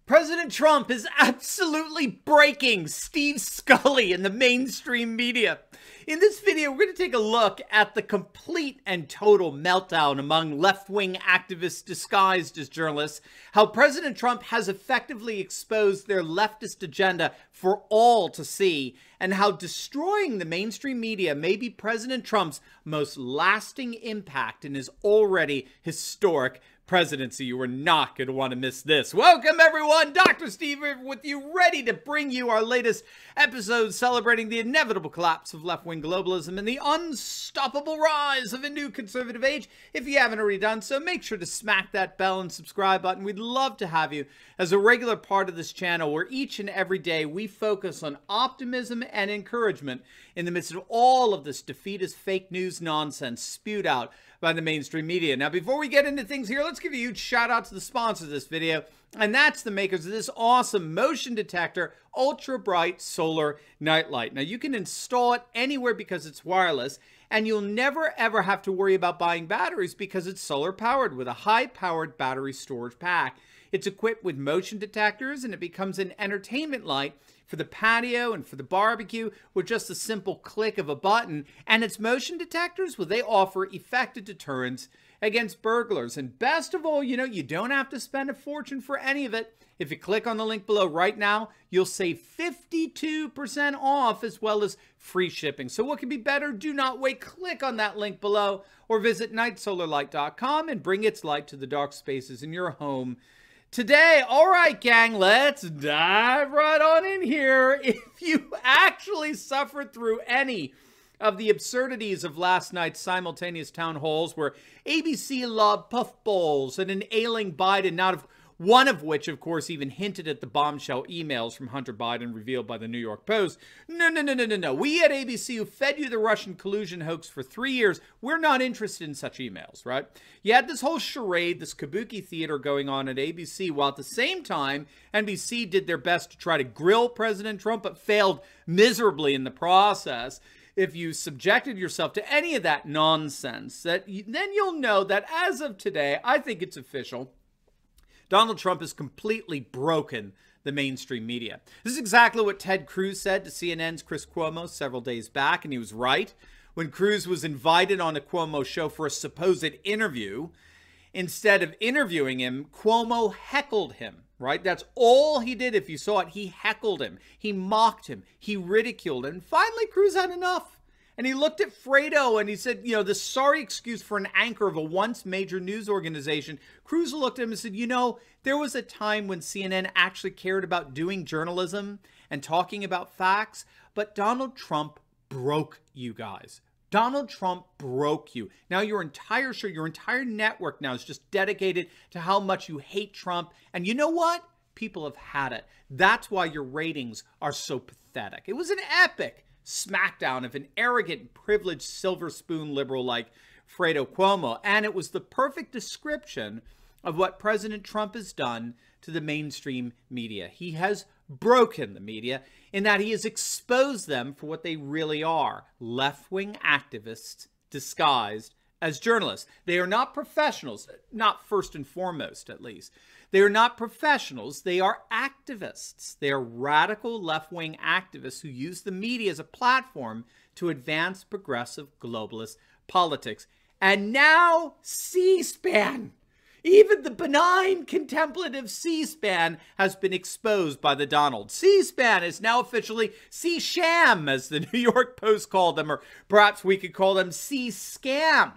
President Trump is absolutely breaking Steve Scully in the mainstream media. In this video, we're going to take a look at the complete and total meltdown among left-wing activists disguised as journalists, how President Trump has effectively exposed their leftist agenda for all to see, and how destroying the mainstream media may be President Trump's most lasting impact in his already historic presidency. You are not going to want to miss this. Welcome, everyone. Dr. Steve here with you, ready to bring you our latest episode celebrating the inevitable collapse of left-wing globalism and the unstoppable rise of a new conservative age. If you haven't already done so, make sure to smack that bell and subscribe button. We'd love to have you as a regular part of this channel where each and every day we focus on optimism and encouragement in the midst of all of this defeatist fake news nonsense spewed out by the mainstream media. Now, before we get into things here, let's give a huge shout out to the sponsor of this video, and that's the makers of this awesome motion detector ultra bright solar nightlight. Now, you can install it anywhere because it's wireless, and you'll never ever have to worry about buying batteries because it's solar powered with a high powered battery storage pack. It's equipped with motion detectors, and it becomes an entertainment light for the patio and for the barbecue with just a simple click of a button. And its motion detectors, well, they offer effective deterrents against burglars. And best of all, you don't have to spend a fortune for any of it. If you click on the link below right now, you'll save 52% off as well as free shipping. So what could be better? Do not wait. Click on that link below or visit nightsolarlight.com and bring its light to the dark spaces in your home today. All right, gang, let's dive right on in here. If you actually suffered through any of the absurdities of last night's simultaneous town halls where ABC lobbed puffballs at an ailing Biden, not of one of which, of course, even hinted at the bombshell emails from Hunter Biden revealed by the New York Post. No. We at ABC, who fed you the Russian collusion hoax for 3 years, we're not interested in such emails, right? You had this whole charade, this kabuki theater going on at ABC, while at the same time, NBC did their best to try to grill President Trump, but failed miserably in the process. If you subjected yourself to any of that nonsense, then you'll know that as of today, I think it's official, Donald Trump has completely broken the mainstream media. This is exactly what Ted Cruz said to CNN's Chris Cuomo several days back, and he was right. When Cruz was invited on a Cuomo show for a supposed interview, instead of interviewing him, Cuomo heckled him, right? That's all he did. If you saw it, he heckled him. He mocked him. He ridiculed him. And finally, Cruz had enough. And he looked at Fredo and he said, the sorry excuse for an anchor of a once major news organization. Cruz looked at him and said, there was a time when CNN actually cared about doing journalism and talking about facts, but Donald Trump broke you guys. Donald Trump broke you. Now your entire show, your entire network now is just dedicated to how much you hate Trump. And you know what? People have had it. That's why your ratings are so pathetic. It was an epic smackdown of an arrogant, privileged, silver spoon liberal like Fredo Cuomo. And it was the perfect description of what President Trump has done to the mainstream media. He has broken the media in that he has exposed them for what they really are: left-wing activists disguised as journalists. They are not professionals, not first and foremost, at least. They are not professionals. They are activists. They are radical left-wing activists who use the media as a platform to advance progressive globalist politics. And now C-SPAN. Even the benign, contemplative C-SPAN has been exposed by the Donald. C-SPAN is now officially C-SHAM, as the New York Post called them, or perhaps we could call them C-SCAM.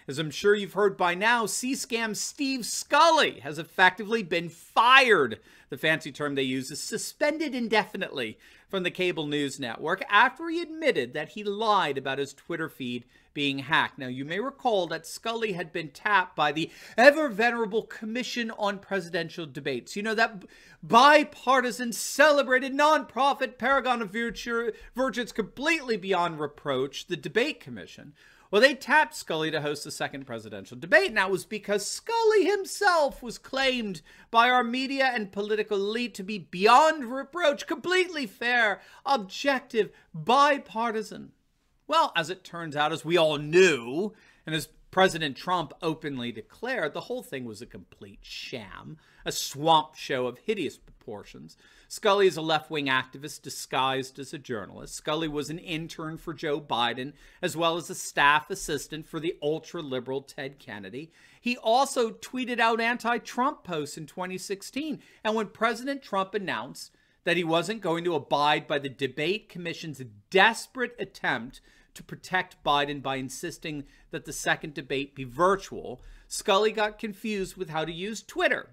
As I'm sure you've heard by now, C-SCAM Steve Scully has effectively been fired. The fancy term they use is suspended indefinitely from the cable news network after he admitted that he lied about his Twitter feed being hacked. Now, you may recall that Scully had been tapped by the ever-venerable Commission on Presidential Debates. That bipartisan, celebrated, nonprofit paragon of virtues completely beyond reproach, the Debate Commission. Well, they tapped Scully to host the second presidential debate, and that was because Scully himself was claimed by our media and political elite to be beyond reproach, completely fair, objective, bipartisan. Well, as it turns out, as we all knew, and as President Trump openly declared, the whole thing was a complete sham, a swamp show of hideous proportions. proportions. Scully is a left-wing activist disguised as a journalist. Scully was an intern for Joe Biden, as well as a staff assistant for the ultra-liberal Ted Kennedy. He also tweeted out anti-Trump posts in 2016. And when President Trump announced that he wasn't going to abide by the debate commission's desperate attempt to protect Biden by insisting that the second debate be virtual, Scully got confused with how to use Twitter.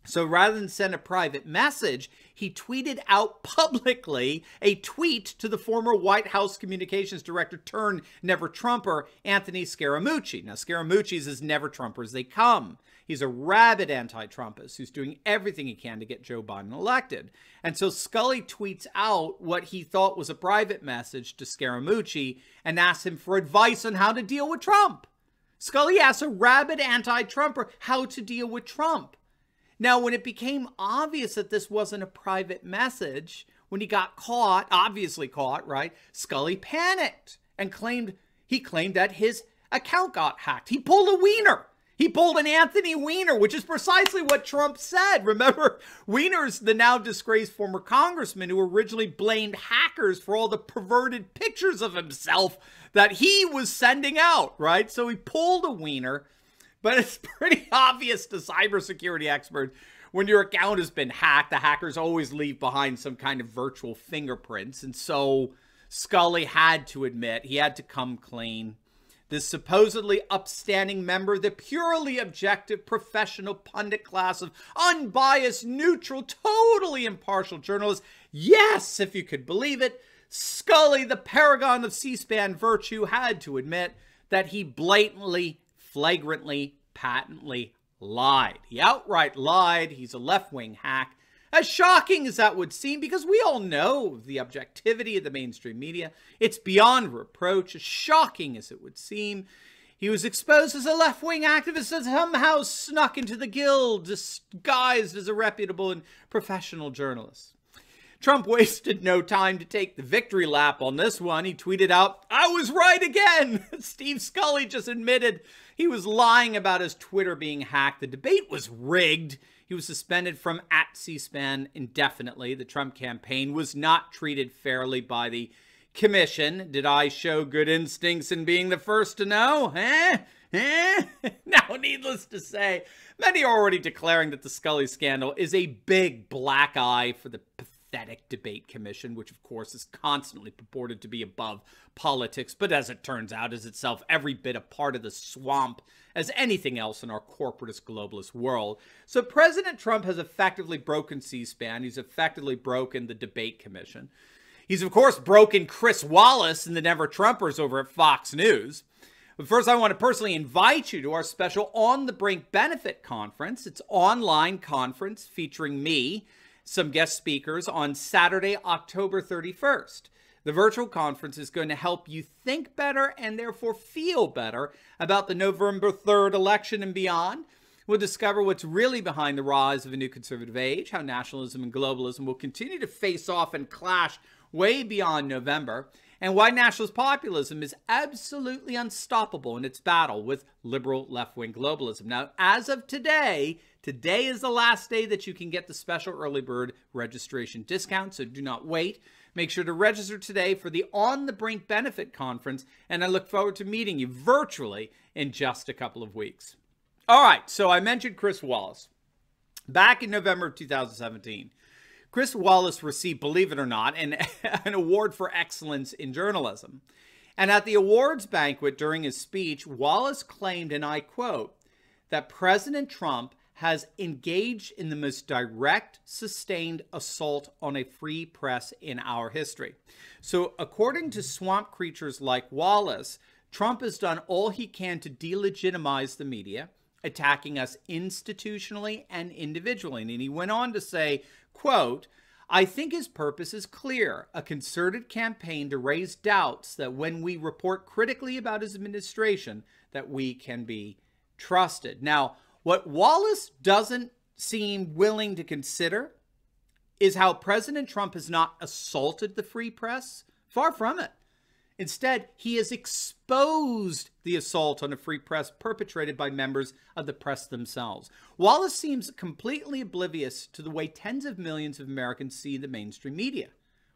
So rather than send a private message, he tweeted out publicly a tweet to the former White House communications director turned Never Trumper, Anthony Scaramucci. Now, Scaramucci is as Never Trumper as they come. He's a rabid anti-Trumpist who's doing everything he can to get Joe Biden elected. And so Scully tweets out what he thought was a private message to Scaramucci and asks him for advice on how to deal with Trump. Scully asks a rabid anti-Trumper how to deal with Trump. Now, when it became obvious that this wasn't a private message, when he got caught, obviously caught, right, Scully panicked and claimed that his account got hacked. He pulled a Weiner. He pulled an Anthony Weiner, which is precisely what Trump said. Remember, Weiner's the now disgraced former congressman who originally blamed hackers for all the perverted pictures of himself that he was sending out, right? So he pulled a Weiner. But it's pretty obvious to cybersecurity experts when your account has been hacked, the hackers always leave behind some kind of virtual fingerprints. And so Scully had to admit, he had to come clean. This supposedly upstanding member of the purely objective professional pundit class of unbiased, neutral, totally impartial journalists. Yes, if you could believe it, Scully, the paragon of C-SPAN virtue, had to admit that he blatantly, flagrantly, patently lied. He outright lied. He's a left-wing hack. As shocking as that would seem, because we all know the objectivity of the mainstream media, it's beyond reproach. As shocking as it would seem, he was exposed as a left-wing activist that somehow snuck into the Guild, disguised as a reputable and professional journalist. Trump wasted no time to take the victory lap on this one. He tweeted out, "I was right again." Steve Scully just admitted he was lying about his Twitter being hacked. The debate was rigged. He was suspended from @C-SPAN indefinitely. The Trump campaign was not treated fairly by the commission. Did I show good instincts in being the first to know? Now, needless to say, many are already declaring that the Scully scandal is a big black eye for the pathetic debate commission, which of course is constantly purported to be above politics, but as it turns out is itself every bit a part of the swamp as anything else in our corporatist globalist world. So President Trump has effectively broken C-SPAN. He's effectively broken the debate commission. He's of course broken Chris Wallace and the Never Trumpers over at Fox News. But first, I want to personally invite you to our special On the Brink benefit conference. It's an online conference featuring me, some guest speakers, on Saturday, October 31st. The virtual conference is going to help you think better and therefore feel better about the November 3rd election and beyond. We'll discover what's really behind the rise of a new conservative age, how nationalism and globalism will continue to face off and clash way beyond November, and why nationalist populism is absolutely unstoppable in its battle with liberal left-wing globalism. Now, as of today is the last day that you can get the special early bird registration discount, so do not wait. Make sure to register today for the On the Brink benefit conference, and I look forward to meeting you virtually in just a couple of weeks. All right, so I mentioned Chris Wallace. Back in November of 2017, Chris Wallace received, believe it or not, an award for excellence in journalism. And at the awards banquet during his speech, Wallace claimed, and I quote, that President Trump has engaged in the most direct, sustained assault on a free press in our history. So according to swamp creatures like Wallace, Trump has done all he can to delegitimize the media, attacking us institutionally and individually. And he went on to say, quote, I think his purpose is clear, a concerted campaign to raise doubts that when we report critically about his administration, that we can be trusted. Now, what Wallace doesn't seem willing to consider is how President Trump has not assaulted the free press. Far from it. Instead, he has exposed the assault on the free press perpetrated by members of the press themselves. Wallace seems completely oblivious to the way tens of millions of Americans see the mainstream media.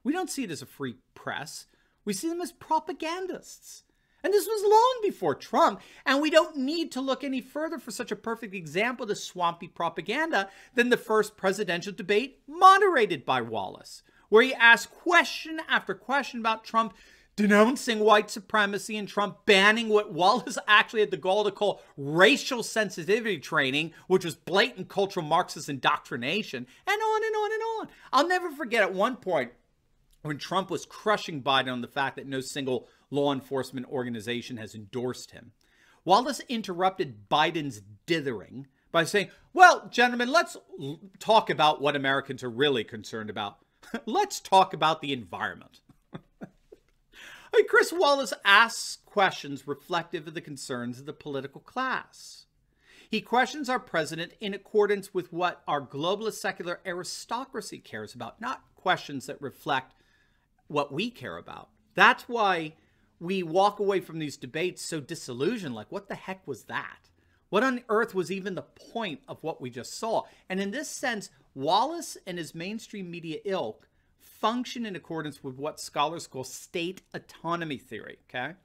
We don't see it as a free press. We see them as propagandists. And this was long before Trump, and we don't need to look any further for such a perfect example of the swampy propaganda than the first presidential debate moderated by Wallace, where he asked question after question about Trump denouncing white supremacy and Trump banning what Wallace actually had the gall to call racial sensitivity training, which was blatant cultural Marxist indoctrination, and on and on and on. I'll never forget at one point when Trump was crushing Biden on the fact that no single law enforcement organization has endorsed him. Wallace interrupted Biden's dithering by saying, well, gentlemen, let's talk about what Americans are really concerned about. Let's talk about the environment. Chris Wallace asks questions reflective of the concerns of the political class. He questions our president in accordance with what our globalist secular aristocracy cares about, not questions that reflect what we care about. That's why we walk away from these debates so disillusioned, like, what the heck was that? What on earth was even the point of what we just saw? And in this sense, Wallace and his mainstream media ilk function in accordance with what scholars call state autonomy theory, okay?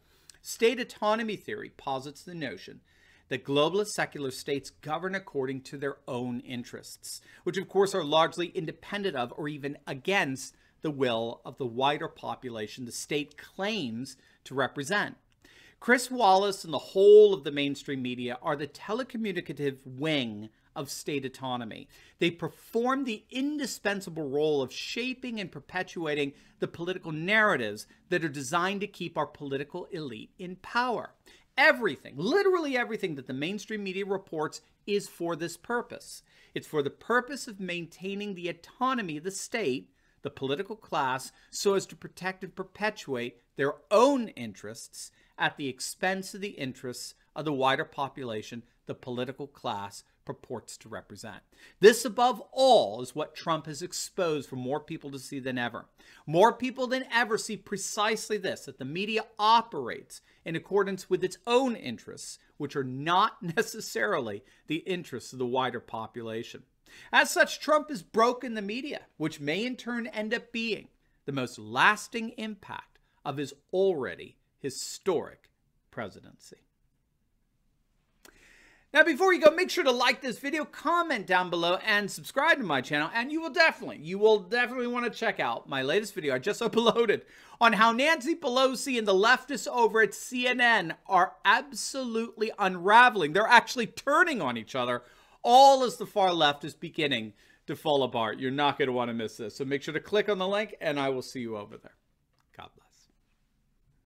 State autonomy theory posits the notion that globalist secular states govern according to their own interests, which of course are largely independent of or even against the will of the wider population the state claims to represent. Chris Wallace and the whole of the mainstream media are the telecommunicative wing of state autonomy. They perform the indispensable role of shaping and perpetuating the political narratives that are designed to keep our political elite in power. Everything, literally everything that the mainstream media reports is for this purpose. It's for the purpose of maintaining the autonomy of the state, the political class, so as to protect and perpetuate their own interests at the expense of the interests of the wider population the political class purports to represent. This, above all, is what Trump has exposed for more people to see than ever. More people than ever see precisely this, that the media operates in accordance with its own interests, which are not necessarily the interests of the wider population. As such, Trump has broken the media, which may in turn end up being the most lasting impact of his already historic presidency. Now, before you go, make sure to like this video, comment down below, and subscribe to my channel. And you will definitely want to check out my latest video I just uploaded on how Nancy Pelosi and the leftists over at CNN are absolutely unraveling. They're actually turning on each other, all as the far left is beginning to fall apart. You're not going to want to miss this. So make sure to click on the link, and I will see you over there. God bless.